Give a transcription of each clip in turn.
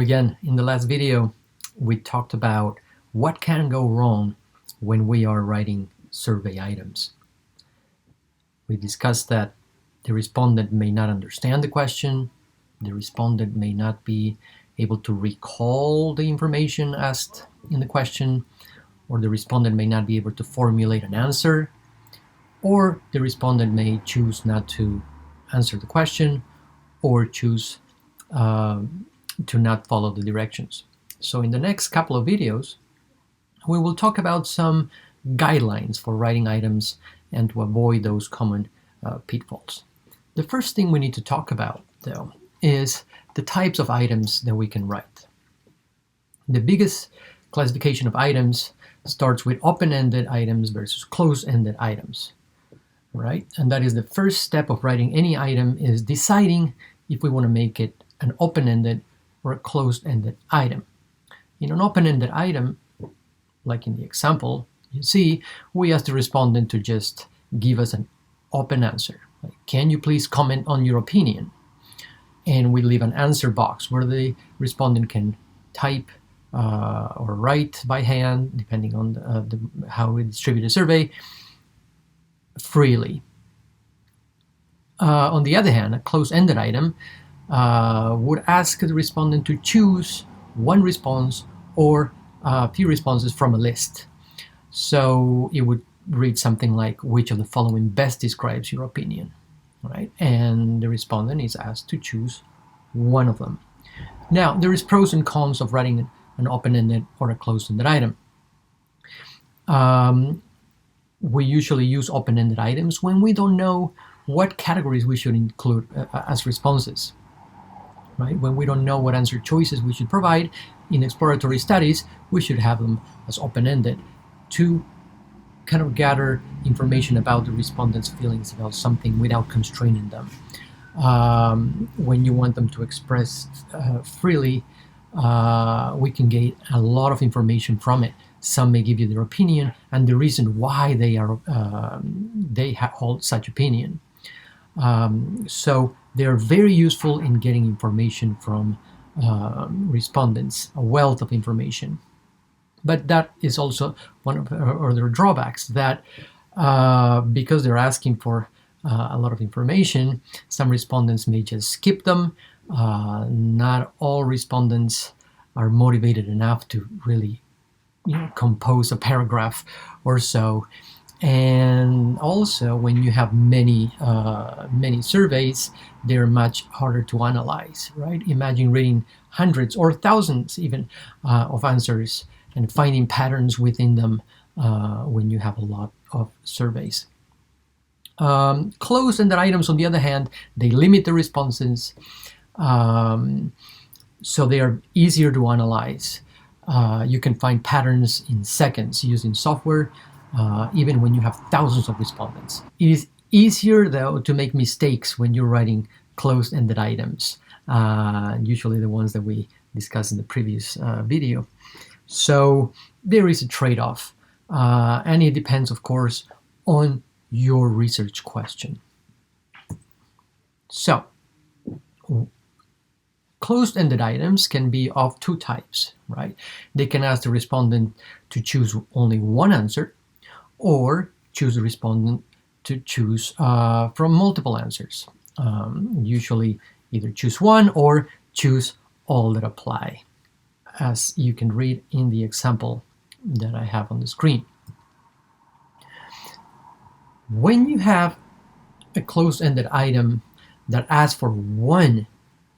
again, in the last video, we talked about what can go wrong when we are writing survey items. We discussed that the respondent may not understand the question, the respondent may not be able to recall the information asked in the question, or the respondent may not be able to formulate an answer, or the respondent may choose not to answer the question or choose to not follow the directions. So in the next couple of videos, we will talk about some guidelines for writing items and to avoid those common pitfalls. The first thing we need to talk about, though, is the types of items that we can write. The biggest classification of items starts with open-ended items versus closed-ended items, right? And that is the first step of writing any item, is deciding if we want to make it an open-ended or a closed-ended item. In an open-ended item, like in the example you see, we ask the respondent to just give us an open answer. Like, can you please comment on your opinion? And we leave an answer box where the respondent can type or write by hand, depending on how we distribute the survey, freely. On the other hand, a closed-ended item would ask the respondent to choose one response or a few responses from a list. So it would read something like, which of the following best describes your opinion, right? And the respondent is asked to choose one of them. Now, there is pros and cons of writing an open-ended or a closed-ended item. We usually use open-ended items when we don't know what categories we should include as responses, right? When we don't know what answer choices we should provide in exploratory studies, we should have them as open-ended to kind of gather information about the respondents' feelings about something without constraining them. When you want them to express freely, we can get a lot of information from it. Some may give you their opinion and the reason why they hold such opinion. So they're very useful in getting information from respondents, a wealth of information. But that is also one of their drawbacks, that because they're asking for a lot of information, some respondents may just skip them. Not all respondents are motivated enough to really compose a paragraph or so. And also, when you have many surveys, they're much harder to analyze, right? Imagine reading hundreds or thousands even of answers and finding patterns within them when you have a lot of surveys. Closed-ended items, on the other hand, they limit the responses, so they are easier to analyze. You can find patterns in seconds using software, even when you have thousands of respondents. It is easier, though, to make mistakes when you're writing closed-ended items, usually the ones that we discussed in the previous video. So there is a trade-off, and it depends, of course, on your research question. So, closed-ended items can be of two types, right? They can ask the respondent to choose only one answer, or choose the respondent to choose from multiple answers. Usually either choose one or choose all that apply, as you can read in the example that I have on the screen. When you have a closed-ended item that asks for one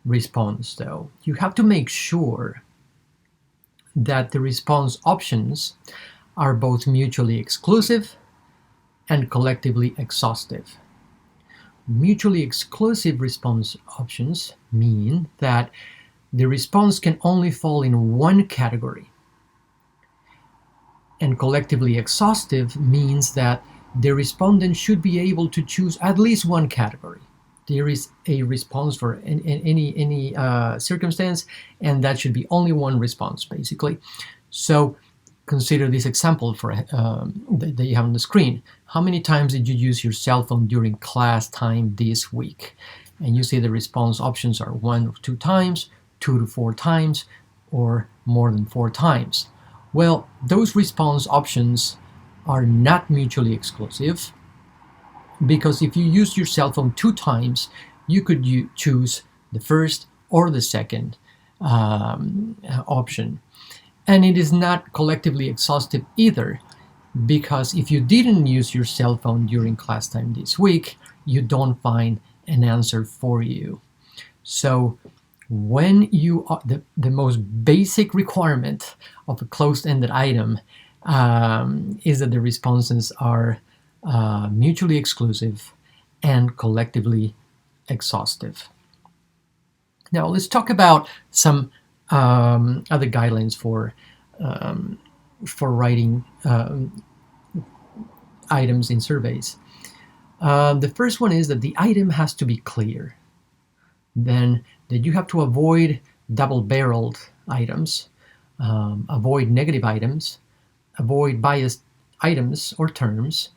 response, though, you have to make sure that the response options are both mutually exclusive and collectively exhaustive. Mutually exclusive response options mean that the response can only fall in one category. And collectively exhaustive means that the respondent should be able to choose at least one category. There is a response for any circumstance, and that should be only one response, basically. So consider this example that you have on the screen. How many times did you use your cell phone during class time this week? And you see the response options are 1 or 2 times, 2 to 4 times or more than 4 times. Well, those response options are not mutually exclusive, because if you use your cell phone 2 times, you could choose the first or the second option. And it is not collectively exhaustive either, because if you didn't use your cell phone during class time this week, you don't find an answer for you. So when you are, the most basic requirement of a closed-ended item is that the responses are mutually exclusive and collectively exhaustive. Now let's talk about some other guidelines for writing items in surveys. The first one is that the item has to be clear. Then that you have to avoid double-barreled items, avoid negative items, avoid biased items or terms,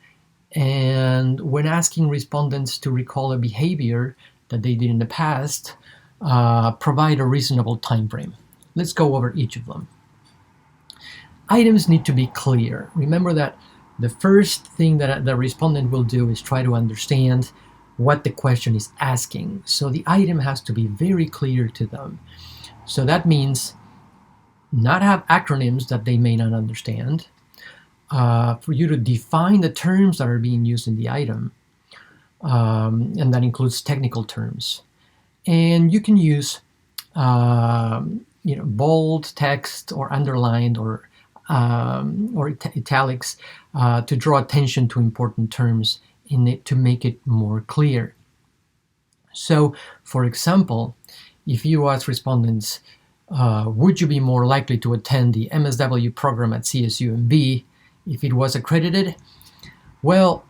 and when asking respondents to recall a behavior that they did in the past, provide a reasonable time frame. Let's go over each of them. Items need to be clear. Remember that the first thing that the respondent will do is try to understand what the question is asking. So the item has to be very clear to them. So that means not have acronyms that they may not understand, for you to define the terms that are being used in the item, and that includes technical terms. And you can use bold text or underlined or italics to draw attention to important terms in it to make it more clear. So, for example, if you ask respondents, would you be more likely to attend the MSW program at CSUMB if it was accredited? Well,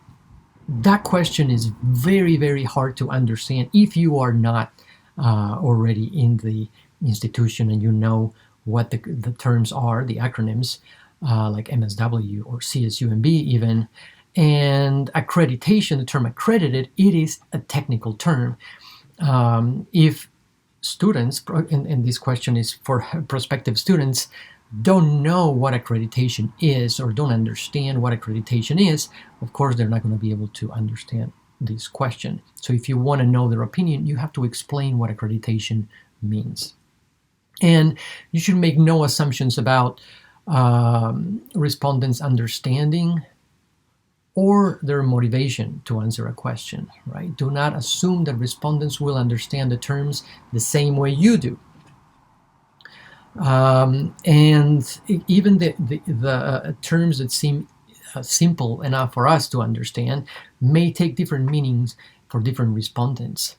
that question is very, very hard to understand if you are not already in the institution and you know what the terms are, the acronyms, like MSW or CSUMB even. And accreditation, the term accredited, it is a technical term. If students, and this question is for prospective students, don't know what accreditation is or don't understand what accreditation is, of course they're not going to be able to understand this question. So if you want to know their opinion, you have to explain what accreditation means. And you should make no assumptions about respondents' understanding or their motivation to answer a question, right? Do not assume that respondents will understand the terms the same way you do. And even the terms that seem simple enough for us to understand may take different meanings for different respondents.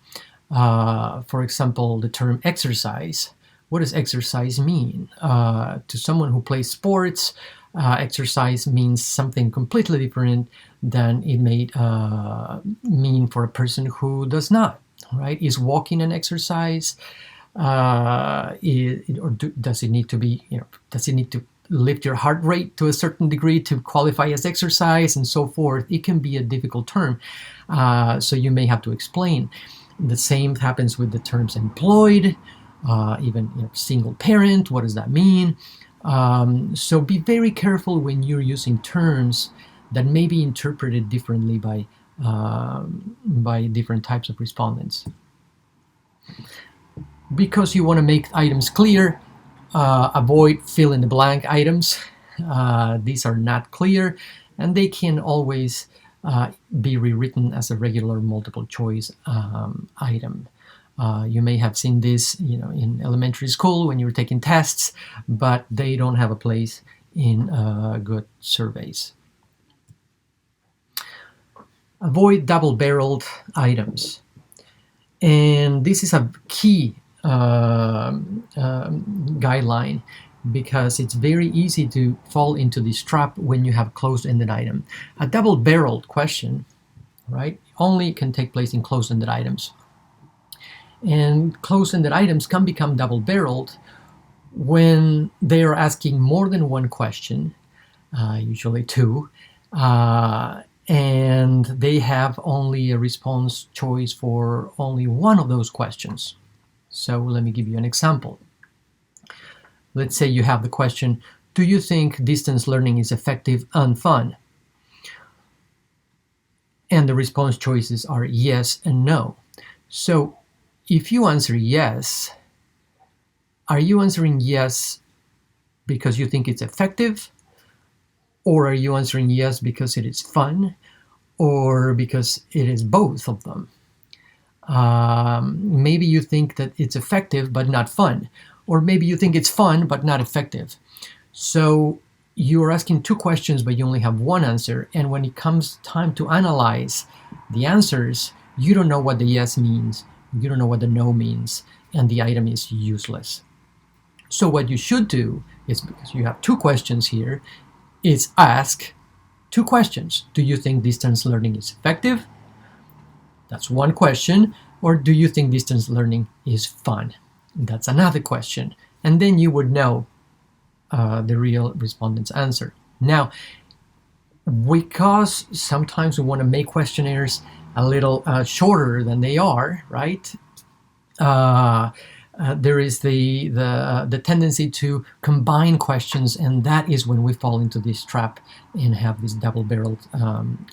For example, the term exercise. What does exercise mean? To someone who plays sports, exercise means something completely different than it may mean for a person who does not, right? Is walking an exercise? Does it need to be, does it need to lift your heart rate to a certain degree to qualify as exercise and so forth? It can be a difficult term, so you may have to explain. The same happens with the terms employed, even single parent. What does that mean? So be very careful when you're using terms that may be interpreted differently by different types of respondents. Because you want to make items clear, avoid fill-in-the-blank items. These are not clear, and they can always be rewritten as a regular multiple-choice item. You may have seen this, in elementary school when you were taking tests, but they don't have a place in good surveys. Avoid double-barreled items, and this is a key guideline, because it's very easy to fall into this trap when you have closed-ended item. A double-barreled question, right, only can take place in closed-ended items. And closed-ended items can become double-barreled when they are asking more than one question, usually two, and they have only a response choice for only one of those questions. So let me give you an example. Let's say you have the question, do you think distance learning is effective and fun? And the response choices are yes and no. So if you answer yes, are you answering yes because you think it's effective? Or are you answering yes because it is fun? Or because it is both of them? Maybe you think that it's effective but not fun. Or maybe you think it's fun but not effective. So you're asking two questions but you only have one answer, and when it comes time to analyze the answers, you don't know what the yes means, you don't know what the no means, and the item is useless. So what you should do is, because you have two questions here, is ask two questions. Do you think distance learning is effective? That's one question. Or do you think distance learning is fun? That's another question. And then you would know the real respondent's answer. Now, because sometimes we want to make questionnaires a little shorter than they are, right? There is the tendency to combine questions, and that is when we fall into this trap and have these double-barreled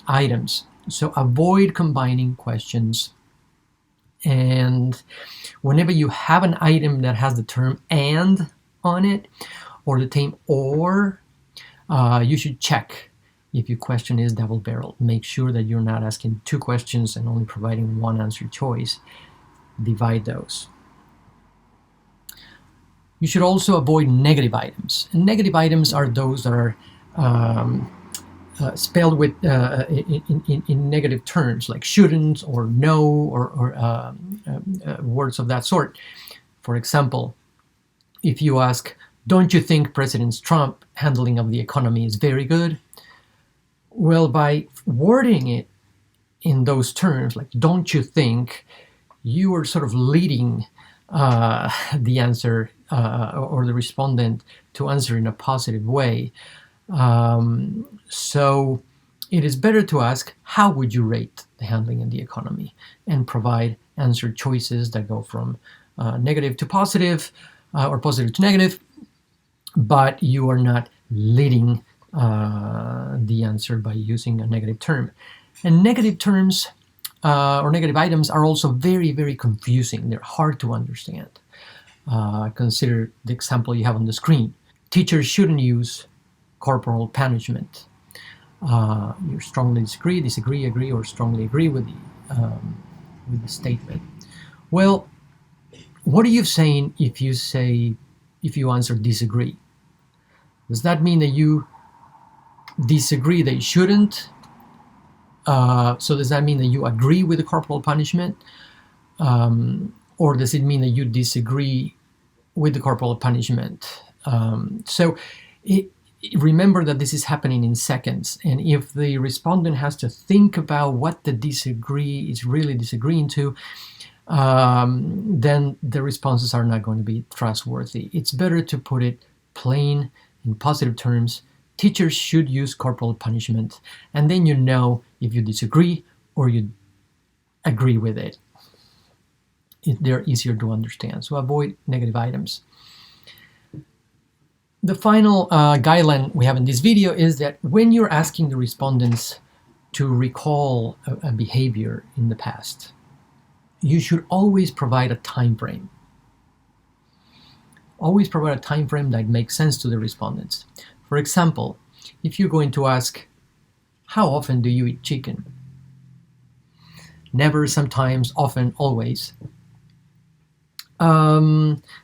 items. So avoid combining questions. And whenever you have an item that has the term "and" on it, or the term "or," you should check if your question is double-barreled. Make sure that you're not asking two questions and only providing one answer choice. Divide those. You should also avoid negative items. And negative items are those that are spelled with in negative terms, like shouldn't or no, or words of that sort. For example, if you ask, don't you think President Trump's handling of the economy is very good? Well, by wording it in those terms, like don't you think, you are sort of leading the answer or the respondent to answer in a positive way. So it is better to ask, how would you rate the handling of the economy? And provide answer choices that go from negative to positive or positive to negative, but you are not leading the answer by using a negative term. And negative terms or negative items are also very, very confusing. They're hard to understand. Consider the example you have on the screen. Teachers shouldn't use corporal punishment. You strongly disagree, agree, or strongly agree with the statement. Well, what are you saying if you answer disagree? Does that mean that you disagree they shouldn't? So does that mean that you agree with the corporal punishment? Or does it mean that you disagree with the corporal punishment? Remember that this is happening in seconds, and if the respondent has to think about what the disagree is really disagreeing to, then the responses are not going to be trustworthy. It's better to put it plain, in positive terms. Teachers should use corporal punishment, and then you know if you disagree or you agree with it. They're easier to understand, so avoid negative items. The final guideline we have in this video is that when you're asking the respondents to recall a behavior in the past, you should always provide a time frame. Always provide a time frame that makes sense to the respondents. For example, if you're going to ask, how often do you eat chicken? Never, sometimes, often, always.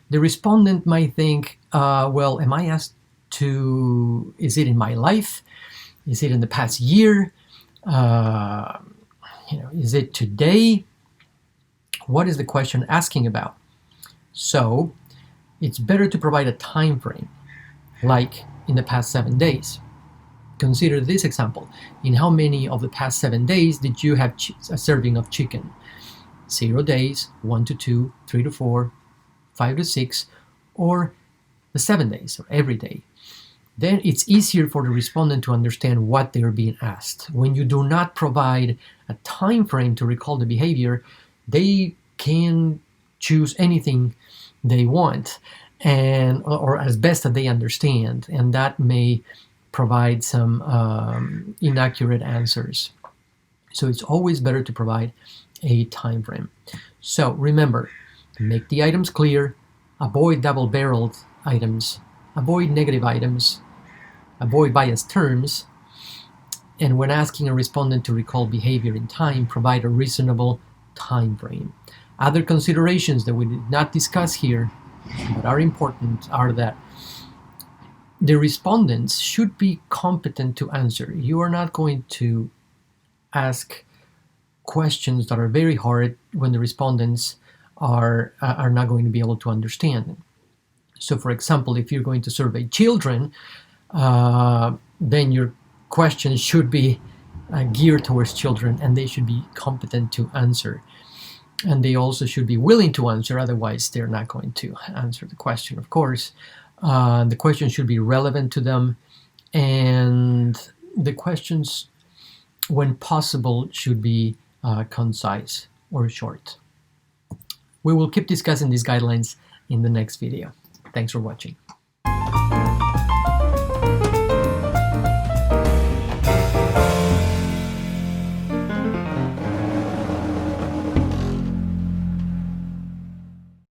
The respondent might think, well, am I asked to, is it in my life? Is it in the past year? Is it today? What is the question asking about? So it's better to provide a time frame, like in the past 7 days. Consider this example. In how many of the past 7 days did you have a serving of chicken? 0 days, 1 to 2, 3 to 4, 5 to 6, or the 7 days, or every day. Then it's easier for the respondent to understand what they're being asked. When you do not provide a time frame to recall the behavior, they can choose anything they want, and or as best that they understand, and that may provide some inaccurate answers. So it's always better to provide a time frame. So remember, make the items clear, avoid double-barreled items, avoid negative items, avoid biased terms, and when asking a respondent to recall behavior in time, provide a reasonable time frame. Other considerations that we did not discuss here but are important are that the respondents should be competent to answer. You are not going to ask questions that are very hard when the respondents are not going to be able to understand. So for example, if you're going to survey children, then your questions should be geared towards children, and they should be competent to answer. And they also should be willing to answer, otherwise they're not going to answer the question, of course. The question should be relevant to them, and the questions, when possible, should be concise or short. We will keep discussing these guidelines in the next video. Thanks for watching.